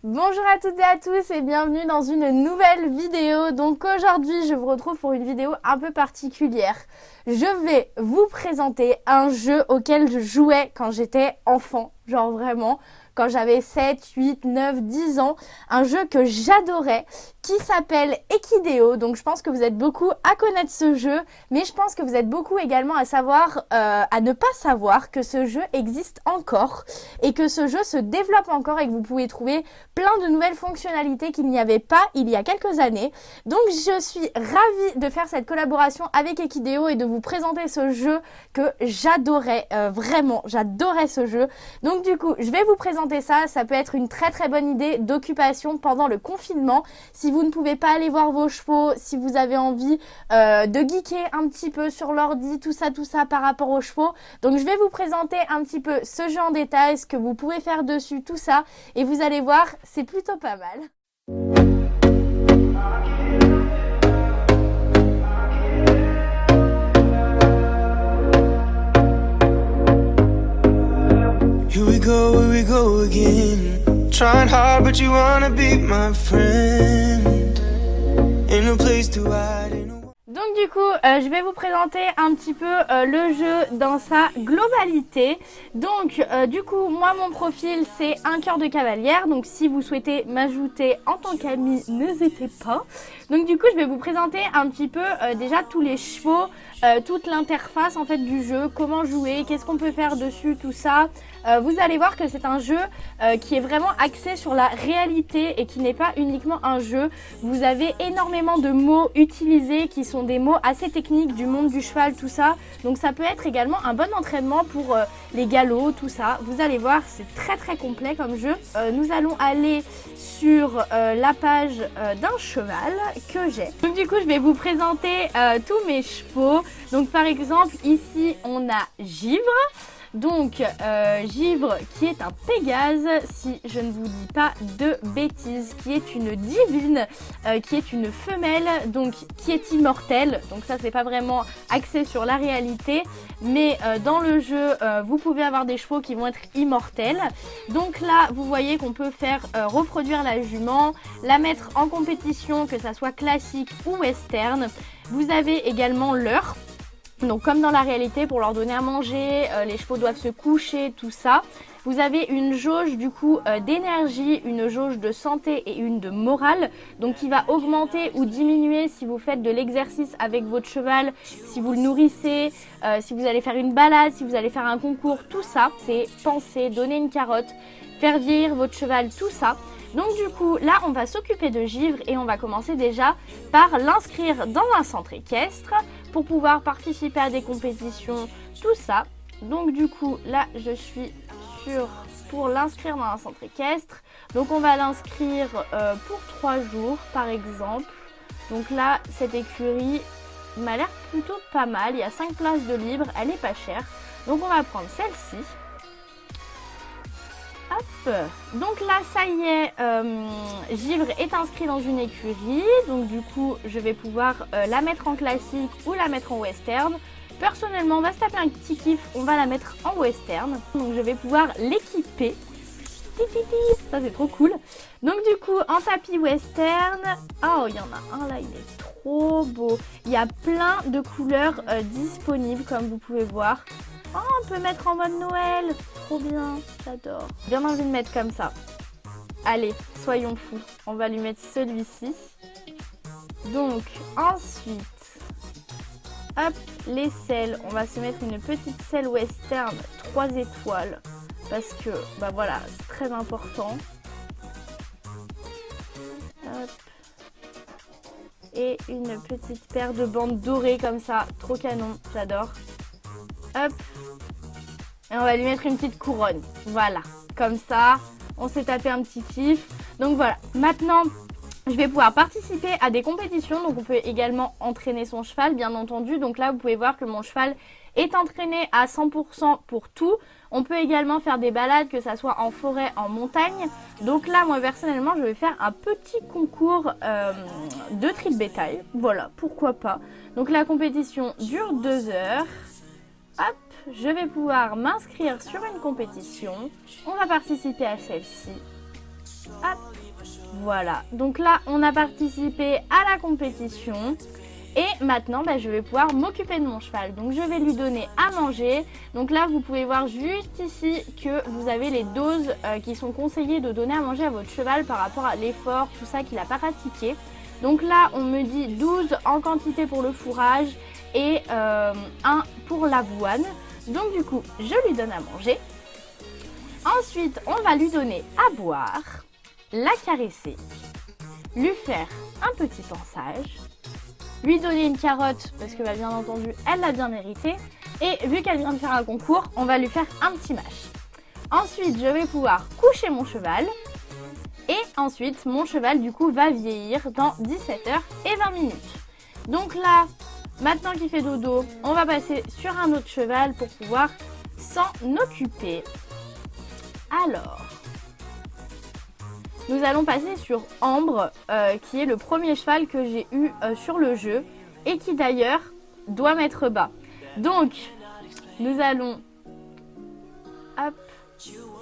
Bonjour à toutes et à tous et bienvenue dans une nouvelle vidéo. Donc aujourd'hui je vous retrouve pour une vidéo un peu particulière. Je vais vous présenter un jeu auquel je jouais quand j'étais enfant, genre vraiment quand j'avais 7, 8, 9, 10 ans. Un jeu que j'adorais qui s'appelle Equideo. Donc je pense que vous êtes beaucoup à connaître ce jeu, mais je pense que vous êtes beaucoup également à savoir, à ne pas savoir que ce jeu existe encore et que ce jeu se développe encore et que vous pouvez trouver plein de nouvelles fonctionnalités qu'il n'y avait pas il y a quelques années. Donc je suis ravie de faire cette collaboration avec Equideo et de vous présenter ce jeu que j'adorais, vraiment, j'adorais ce jeu. Donc du coup, je vais vous présenter ça. Ça peut être une très très bonne idée d'occupation pendant le confinement. Si vous ne pouvez pas aller voir vos chevaux, si vous avez envie de geeker un petit peu sur l'ordi, tout ça par rapport aux chevaux. Donc je vais vous présenter un petit peu ce jeu en détail, ce que vous pouvez faire dessus, tout ça. Et vous allez voir, c'est plutôt pas mal. Here we go again. Trying hard, but you wanna be my friend. In a place to hide. Donc du coup, je vais vous présenter un petit peu le jeu dans sa globalité. Donc du coup, moi mon profil c'est un cœur de cavalière. Donc si vous souhaitez m'ajouter en tant qu'ami, n'hésitez pas. Donc du coup, je vais vous présenter un petit peu déjà tous les chevaux, toute l'interface en fait du jeu, comment jouer, qu'est-ce qu'on peut faire dessus, tout ça. Vous allez voir que c'est un jeu qui est vraiment axé sur la réalité et qui n'est pas uniquement un jeu. Vous avez énormément de mots utilisés qui sont des mots assez techniques du monde du cheval, tout ça. Donc ça peut être également un bon entraînement pour les galops, tout ça. Vous allez voir, c'est très très complet comme jeu. Nous allons aller sur la page d'un cheval que j'ai. Donc du coup, je vais vous présenter tous mes chevaux. Donc par exemple, ici, on a Givre. Donc Givre qui est un Pégase, si je ne vous dis pas de bêtises, qui est une divine, qui est une femelle, donc qui est immortelle. Donc ça c'est pas vraiment axé sur la réalité, mais dans le jeu vous pouvez avoir des chevaux qui vont être immortels. Donc là vous voyez qu'on peut faire reproduire la jument, la mettre en compétition, que ça soit classique ou western. Vous avez également l'heure. Donc comme dans la réalité, pour leur donner à manger, les chevaux doivent se coucher, tout ça. Vous avez une jauge du coup d'énergie, une jauge de santé et une de morale. Donc qui va augmenter ou diminuer si vous faites de l'exercice avec votre cheval, si vous le nourrissez, si vous allez faire une balade, si vous allez faire un concours, tout ça. C'est penser, donner une carotte, faire vieillir votre cheval, tout ça. Donc du coup, là, on va s'occuper de Givre et on va commencer déjà par l'inscrire dans un centre équestre pour pouvoir participer à des compétitions, tout ça. Donc du coup, là, je suis pour l'inscrire dans un centre équestre. Donc on va l'inscrire pour 3 jours, par exemple. Donc là, cette écurie m'a l'air plutôt pas mal. Il y a 5 places de libre, elle est pas chère. Donc on va prendre celle-ci. Hop. Donc là, ça y est, Givre est inscrit dans une écurie. Donc du coup, je vais pouvoir la mettre en classique ou la mettre en western. Personnellement, on va se taper un petit kiff, on va la mettre en western. Donc je vais pouvoir l'équiper. Ça c'est trop cool. Donc du coup, en tapis western, oh il y en a un là, il est trop beau. Il y a plein de couleurs disponibles comme vous pouvez voir. Oh, on peut mettre en mode Noël. Trop bien, j'adore. J'ai bien envie de mettre comme ça. Allez, soyons fous. On va lui mettre celui-ci. Donc, ensuite, hop, les selles. On va se mettre une petite selle western 3 étoiles. Parce que, bah voilà, c'est très important. Hop. Et une petite paire de bandes dorées comme ça. Trop canon, j'adore. Hop. Et on va lui mettre une petite couronne. Voilà. Comme ça, on s'est tapé un petit kiff. Donc voilà. Maintenant, je vais pouvoir participer à des compétitions. Donc on peut également entraîner son cheval, bien entendu. Donc là, vous pouvez voir que mon cheval est entraîné à 100% pour tout. On peut également faire des balades, que ça soit en forêt, en montagne. Donc là, moi personnellement, je vais faire un petit concours de tri de bétail. Voilà, pourquoi pas. Donc la compétition dure 2 heures. Hop, je vais pouvoir m'inscrire sur une compétition. On va participer à celle-ci. Hop. Voilà, donc là on a participé à la compétition. Et maintenant, je vais pouvoir m'occuper de mon cheval. Donc, je vais lui donner à manger. Donc là, vous pouvez voir juste ici que vous avez les doses qui sont conseillées de donner à manger à votre cheval par rapport à l'effort, tout ça qu'il n'a pas pratiqué. Donc là, on me dit 12 en quantité pour le fourrage et 1 pour l'avoine. Donc du coup, je lui donne à manger. Ensuite, on va lui donner à boire, la caresser, lui faire un petit pansage. Lui donner une carotte parce que bien entendu elle l'a bien mérité et vu qu'elle vient de faire un concours on va lui faire un petit mash. Ensuite je vais pouvoir coucher mon cheval et ensuite mon cheval du coup va vieillir dans 17h20. Donc là maintenant qu'il fait dodo on va passer sur un autre cheval pour pouvoir s'en occuper. Alors nous allons passer sur Ambre, qui est le premier cheval que j'ai eu sur le jeu et qui d'ailleurs doit mettre bas. Donc, nous allons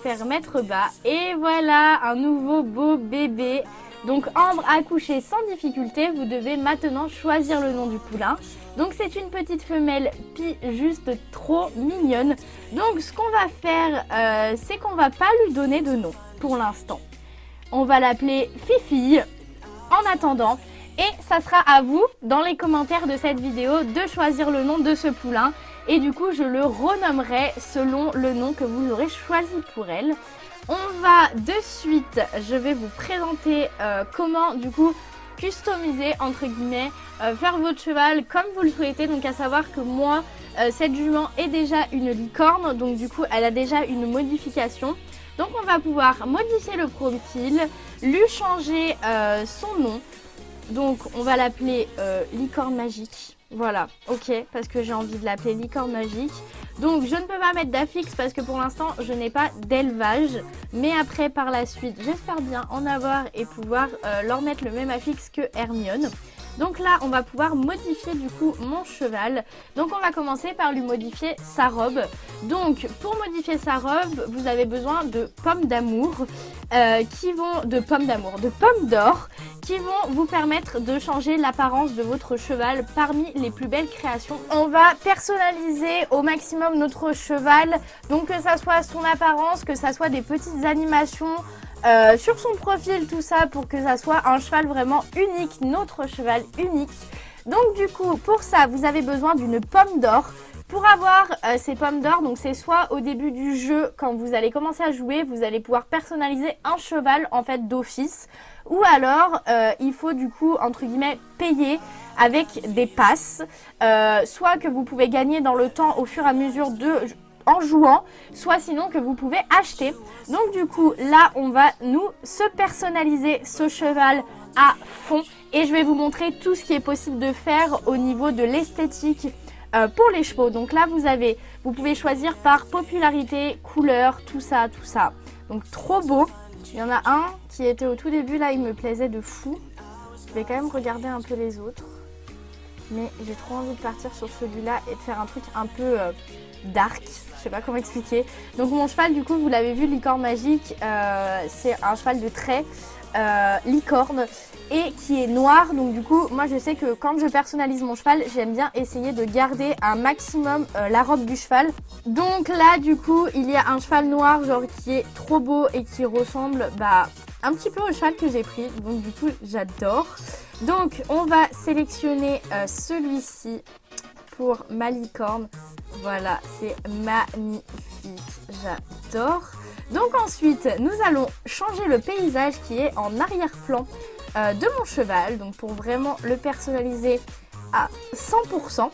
faire mettre bas et voilà un nouveau beau bébé. Donc Ambre a couché sans difficulté, vous devez maintenant choisir le nom du poulain. Donc c'est une petite femelle pie juste trop mignonne. Donc ce qu'on va faire, c'est qu'on va pas lui donner de nom pour l'instant. On va l'appeler Fifi en attendant et ça sera à vous dans les commentaires de cette vidéo de choisir le nom de ce poulain et du coup je le renommerai selon le nom que vous aurez choisi pour elle. On va de suite, je vais vous présenter comment du coup customiser entre guillemets, faire votre cheval comme vous le souhaitez. Donc à savoir que moi cette jument est déjà une licorne donc du coup elle a déjà une modification. Donc on va pouvoir modifier le profil, lui changer son nom. Donc on va l'appeler licorne magique. Voilà, ok, parce que j'ai envie de l'appeler licorne magique. Donc je ne peux pas mettre d'affixe parce que pour l'instant je n'ai pas d'élevage. Mais après par la suite, j'espère bien en avoir et pouvoir leur mettre le même affixe que Hermione. Donc là, on va pouvoir modifier du coup mon cheval. Donc on va commencer par lui modifier sa robe. Donc pour modifier sa robe, vous avez besoin de pommes d'amour, de pommes d'or, qui vont vous permettre de changer l'apparence de votre cheval parmi les plus belles créations. On va personnaliser au maximum notre cheval, donc que ça soit son apparence, que ça soit des petites animations, sur son profil, tout ça pour que ça soit un cheval vraiment unique, notre cheval unique. Donc du coup pour ça vous avez besoin d'une pomme d'or. Pour avoir ces pommes d'or, donc c'est soit au début du jeu quand vous allez commencer à jouer, vous allez pouvoir personnaliser un cheval en fait d'office, ou alors il faut du coup entre guillemets payer avec des passes, soit que vous pouvez gagner dans le temps au fur et à mesure en jouant, soit sinon que vous pouvez acheter. Donc du coup là on va se personnaliser ce cheval à fond et je vais vous montrer tout ce qui est possible de faire au niveau de l'esthétique pour les chevaux. Donc là vous pouvez choisir par popularité, couleur, tout ça. Donc trop beau. Il y en a un qui était au tout début là, il me plaisait de fou. Je vais quand même regarder un peu les autres. Mais j'ai trop envie de partir sur celui-là et de faire un truc un peu dark. Je sais pas comment expliquer. Donc mon cheval du coup vous l'avez vu, licorne magique, c'est un cheval de trait licorne et qui est noir. Donc du coup moi je sais que quand je personnalise mon cheval j'aime bien essayer de garder un maximum la robe du cheval. Donc là du coup il y a un cheval noir genre qui est trop beau et qui ressemble un petit peu au cheval que j'ai pris. Donc du coup j'adore. Donc on va sélectionner celui-ci pour ma licorne. Voilà, c'est magnifique, j'adore. Donc ensuite, nous allons changer le paysage qui est en arrière-plan de mon cheval. Donc pour vraiment le personnaliser à 100%.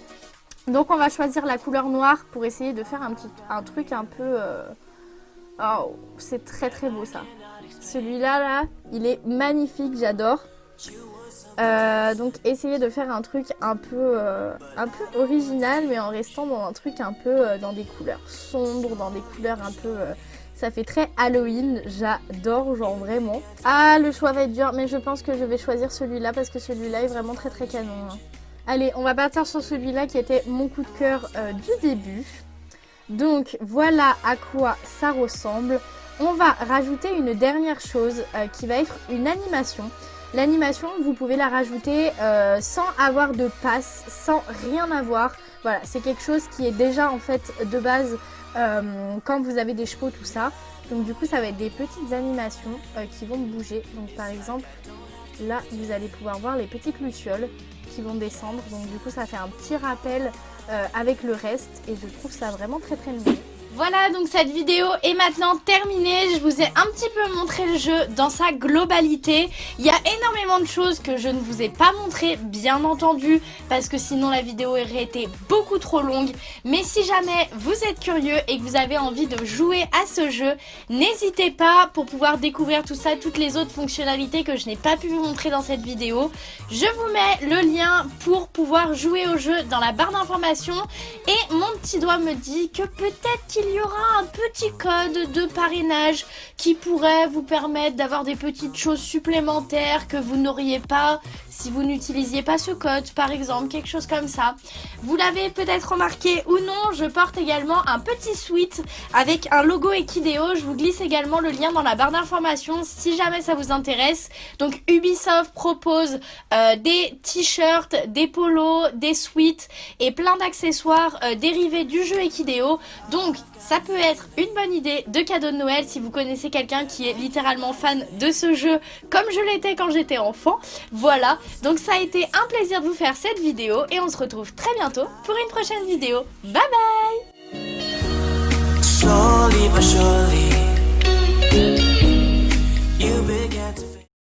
Donc on va choisir la couleur noire pour essayer de faire un truc un peu... Oh, c'est très très beau ça. Celui-là, là, il est magnifique, j'adore. Donc essayer de faire un truc un peu original mais en restant dans un truc un peu dans des couleurs sombres, dans des couleurs un peu... ça fait très Halloween, j'adore genre vraiment. Ah le choix va être dur mais je pense que je vais choisir celui-là parce que celui-là est vraiment très très canon. Hein. Allez on va partir sur celui-là qui était mon coup de cœur du début. Donc voilà à quoi ça ressemble. on va rajouter une dernière chose qui va être une animation. L'animation, vous pouvez la rajouter sans avoir de passe, sans rien avoir. Voilà, c'est quelque chose qui est déjà en fait de base quand vous avez des chevaux, tout ça. Donc du coup, ça va être des petites animations qui vont bouger. Donc par exemple, là, vous allez pouvoir voir les petites lucioles qui vont descendre. Donc du coup, ça fait un petit rappel avec le reste et je trouve ça vraiment très très mignon. Voilà, donc cette vidéo est maintenant terminée. Je vous ai un petit peu montré le jeu dans sa globalité. Il y a énormément de choses que je ne vous ai pas montré, bien entendu, parce que sinon la vidéo aurait été beaucoup trop longue. Mais si jamais vous êtes curieux et que vous avez envie de jouer à ce jeu, n'hésitez pas pour pouvoir découvrir tout ça, toutes les autres fonctionnalités que je n'ai pas pu vous montrer dans cette vidéo. Je vous mets le lien pour pouvoir jouer au jeu dans la barre d'informations. Et mon petit doigt me dit que peut-être qu'il y aura un petit code de parrainage qui pourrait vous permettre d'avoir des petites choses supplémentaires que vous n'auriez pas si vous n'utilisiez pas ce code, par exemple, quelque chose comme ça. Vous l'avez peut-être remarqué ou non, je porte également un petit sweat avec un logo Equideo. Je vous glisse également le lien dans la barre d'informations si jamais ça vous intéresse. Donc Ubisoft propose des t-shirts, des polos, des sweats et plein d'accessoires dérivés du jeu Equideo. Donc ça peut être une bonne idée de cadeau de Noël si vous connaissez quelqu'un qui est littéralement fan de ce jeu comme je l'étais quand j'étais enfant. Voilà, donc ça a été un plaisir de vous faire cette vidéo et on se retrouve très bientôt pour une prochaine vidéo. Bye bye. Slowly but surely, you began to